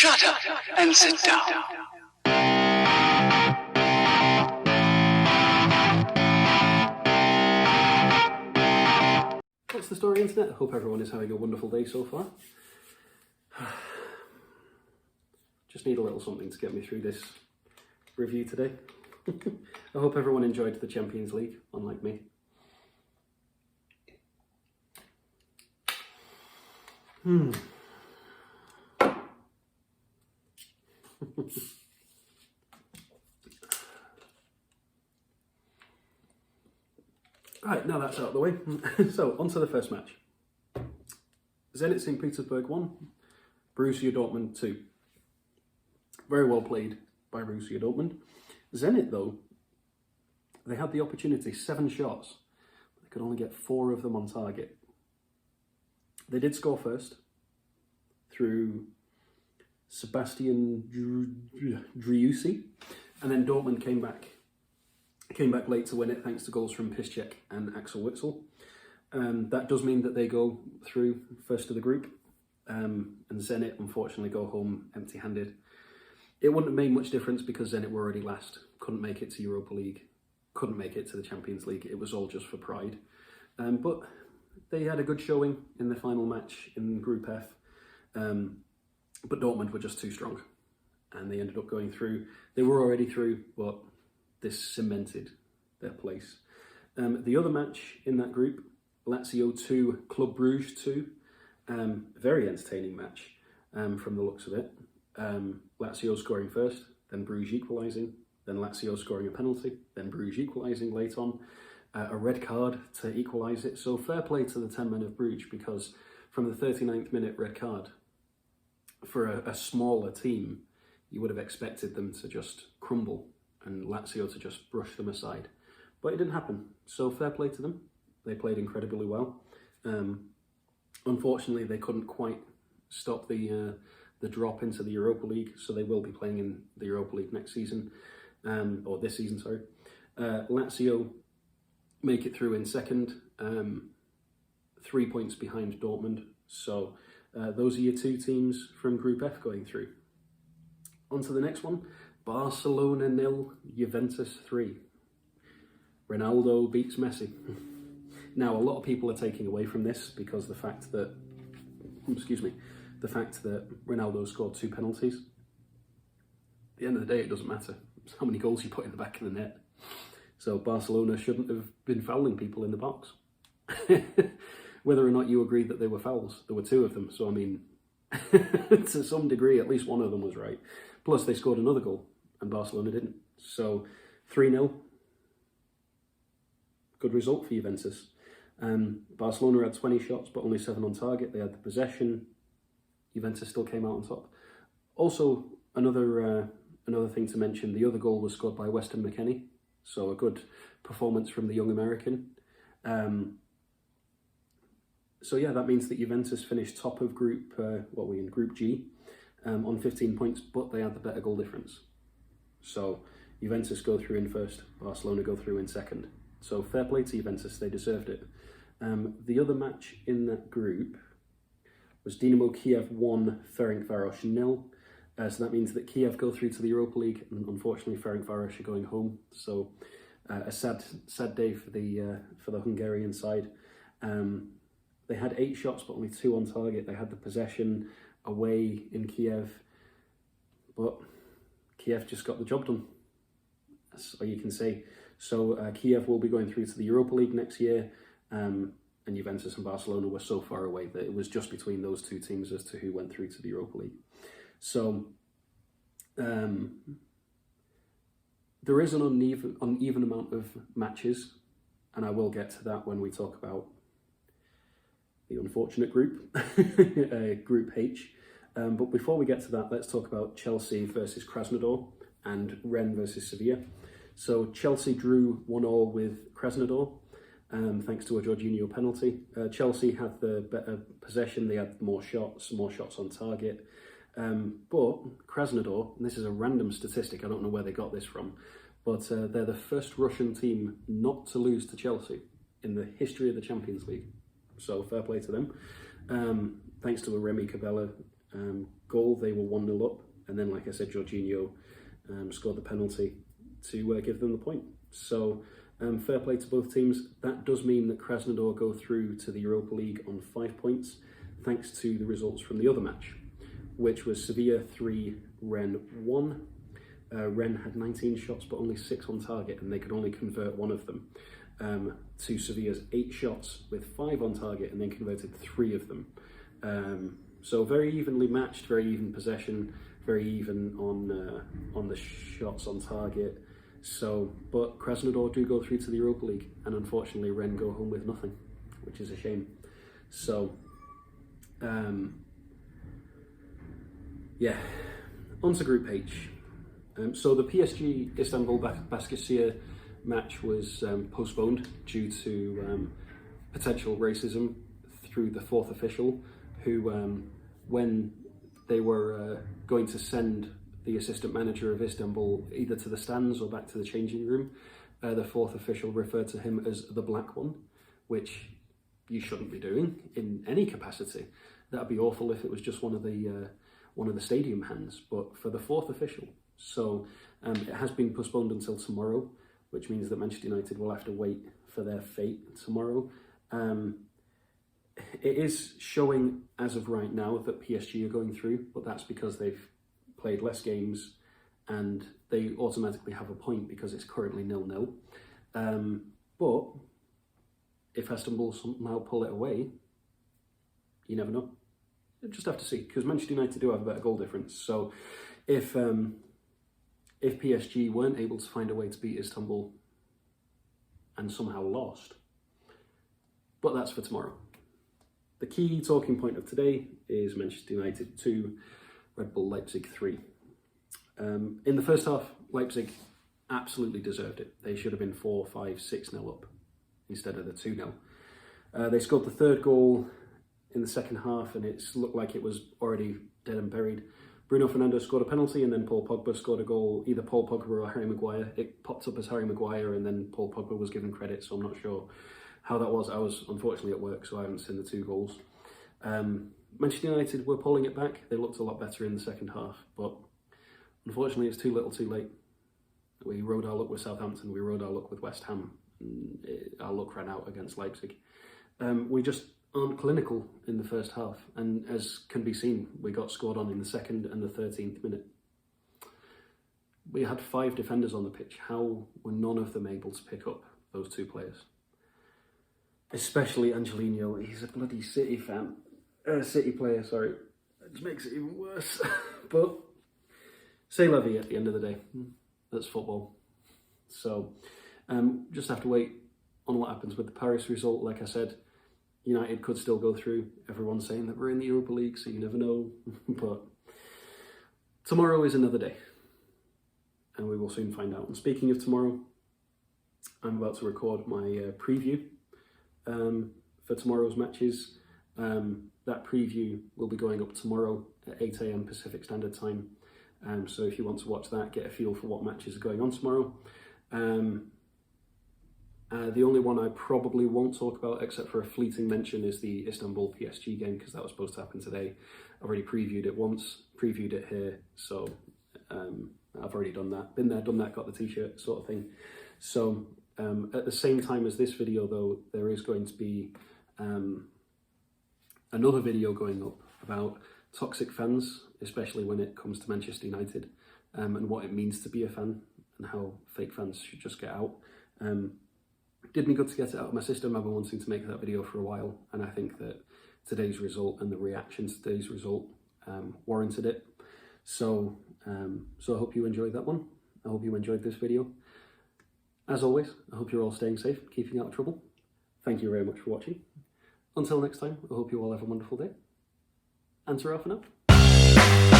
Shut up and sit down. What's the story, Internet? I hope everyone is having a wonderful day so far. Just need a little something to get me through this review today. I hope everyone enjoyed the Champions League, unlike me. Right, now that's out of the way. So, on to the first match. Zenit St. Petersburg 1, Borussia Dortmund 2. Very well played by Borussia Dortmund. Zenit, though, they had the opportunity, 7 shots, but they could only get 4 of them on target. They did score first through Sebastian Driussi, and then Dortmund came back late to win it thanks to goals from Piszczek and Axel Witsel. That does mean that they go through first of the group, and Zenit unfortunately go home empty-handed. It wouldn't have made much difference because Zenit were already last, couldn't make it to Europa League, couldn't make it to the Champions League. It was all just for pride. But they had a good showing in the final match in Group F, but Dortmund were just too strong and they ended up going through. They were already through, but this cemented their place. The other match in that group, Lazio 2, Club Brugge 2, very entertaining match from the looks of it. Lazio scoring first, then Bruges equalising, then Lazio scoring a penalty, then Bruges equalising late on, a red card to equalise it. So fair play to the 10 men of Bruges, because from the 39th minute red card, for a smaller team, you would have expected them to just crumble and Lazio to just brush them aside. But it didn't happen, so fair play to them. They played incredibly well. Unfortunately, they couldn't quite stop the drop into the Europa League, so they will be playing in the Europa League next season, or this season, sorry. Lazio make it through in second, 3 points behind Dortmund, so those are your 2 teams from Group F going through. On to the next one, Barcelona 0, Juventus 3. Ronaldo beats Messi. Now, a lot of people are taking away from this because the fact that Ronaldo scored 2 penalties. At the end of the day, it doesn't matter. It's how many goals you put in the back of the net. So Barcelona shouldn't have been fouling people in the box. Whether or not you agreed that they were fouls, there were 2 of them. So, I mean, to some degree, at least one of them was right. Plus, they scored another goal, and Barcelona didn't. So, 3-0. Good result for Juventus. Barcelona had 20 shots, but only 7 on target. They had the possession. Juventus still came out on top. Also, another thing to mention, the other goal was scored by Weston McKennie. So a good performance from the young American. So yeah, that means that Juventus finished top of Group Group G, on 15 points, but they had the better goal difference. So Juventus go through in first, Barcelona go through in second. So fair play to Juventus, they deserved it. The other match in that group was Dynamo Kiev 1, Ferencváros 0. So that means that Kiev go through to the Europa League, and unfortunately Ferencváros are going home. So a sad day for the Hungarian side. They had 8 shots, but only 2 on target. They had the possession away in Kiev, but Kiev just got the job done. That's all you can say. So Kiev will be going through to the Europa League next year, and Juventus and Barcelona were so far away that it was just between those 2 teams as to who went through to the Europa League. So there is an uneven amount of matches, and I will get to that when we talk about the unfortunate group, Group H. But before we get to that, let's talk about Chelsea versus Krasnodar and Rennes versus Sevilla. So Chelsea drew 1-1 with Krasnodar, thanks to a Jorginho penalty. Chelsea had the better possession, they had more shots on target. But Krasnodar, and this is a random statistic, I don't know where they got this from, but they're the first Russian team not to lose to Chelsea in the history of the Champions League. So fair play to them. Thanks to a Remy Cabella goal, they were 1-0 up, and then, like I said, Jorginho scored the penalty to give them the point. So fair play to both teams. That does mean that Krasnodar go through to the Europa League on 5 points, thanks to the results from the other match, which was Sevilla 3, Rennes 1. Rennes had 19 shots but only 6 on target, and they could only convert 1 of them, to Sevilla's 8 shots with 5 on target, and then converted 3 of them. So very evenly matched, very even possession, very even on the shots on target. So, but Krasnodar do go through to the Europa League, and unfortunately Rennes go home with nothing, which is a shame. So, yeah, on to Group H. So the PSG Istanbul Basaksehir match was postponed due to potential racism through the 4th official, who, when they were going to send the assistant manager of Istanbul either to the stands or back to the changing room, the 4th official referred to him as the black one, which you shouldn't be doing in any capacity. That'd be awful if it was just one of the stadium hands, but for the 4th official. So it has been postponed until tomorrow, which means that Manchester United will have to wait for their fate tomorrow. It is showing as of right now that PSG are going through, but that's because they've played less games and they automatically have a point because it's currently 0-0. But if Istanbul somehow pull it away, you never know. You just have to see, because Manchester United do have a better goal difference. So if PSG weren't able to find a way to beat Istanbul and somehow lost, but that's for tomorrow. The key talking point of today is Manchester United 2, Red Bull Leipzig 3. In the first half, Leipzig absolutely deserved it. They should have been 4, 5, 6-0 up instead of the 2-0. They scored the 3rd goal in the second half, and it looked like it was already dead and buried. Bruno Fernandes scored a penalty, and then Paul Pogba scored a goal, either Paul Pogba or Harry Maguire. It popped up as Harry Maguire, and then Paul Pogba was given credit, so I'm not sure how that was. I was unfortunately at work, so I haven't seen the 2 goals. Manchester United were pulling it back. They looked a lot better in the second half, but unfortunately it's too little too late. We rode our luck with Southampton, we rode our luck with West Ham, and our luck ran out against Leipzig. We just aren't clinical in the first half, and as can be seen, we got scored on in the 2nd and the 13th minute. We had 5 defenders on the pitch. How were none of them able to pick up those 2 players? Especially Angelino. He's a bloody City fan. City player, sorry. It just makes it even worse. But c'est la vie at the end of the day. That's football. So just have to wait on what happens with the Paris result. Like I said, United could still go through. Everyone's saying that we're in the Europa League, so you never know. But tomorrow is another day, and we will soon find out. And speaking of tomorrow, I'm about to record my preview for tomorrow's matches. That preview will be going up tomorrow at 8 AM Pacific Standard Time. So if you want to watch that, get a feel for what matches are going on tomorrow. The only one I probably won't talk about, except for a fleeting mention, is the Istanbul PSG game, because that was supposed to happen today. I've already previewed it once, previewed it here, so I've already done that. Been there, done that, got the t-shirt sort of thing. So at the same time as this video though, there is going to be another video going up about toxic fans, especially when it comes to Manchester United, and what it means to be a fan, and how fake fans should just get out. Did me good to get it out of my system. I've been wanting to make that video for a while, and I think that today's result and the reaction to today's result warranted it. So I hope you enjoyed that one. I hope you enjoyed this video. As always, I hope you're all staying safe, keeping out of trouble. Thank you very much for watching. Until next time, I hope you all have a wonderful day. And ta-ra for now.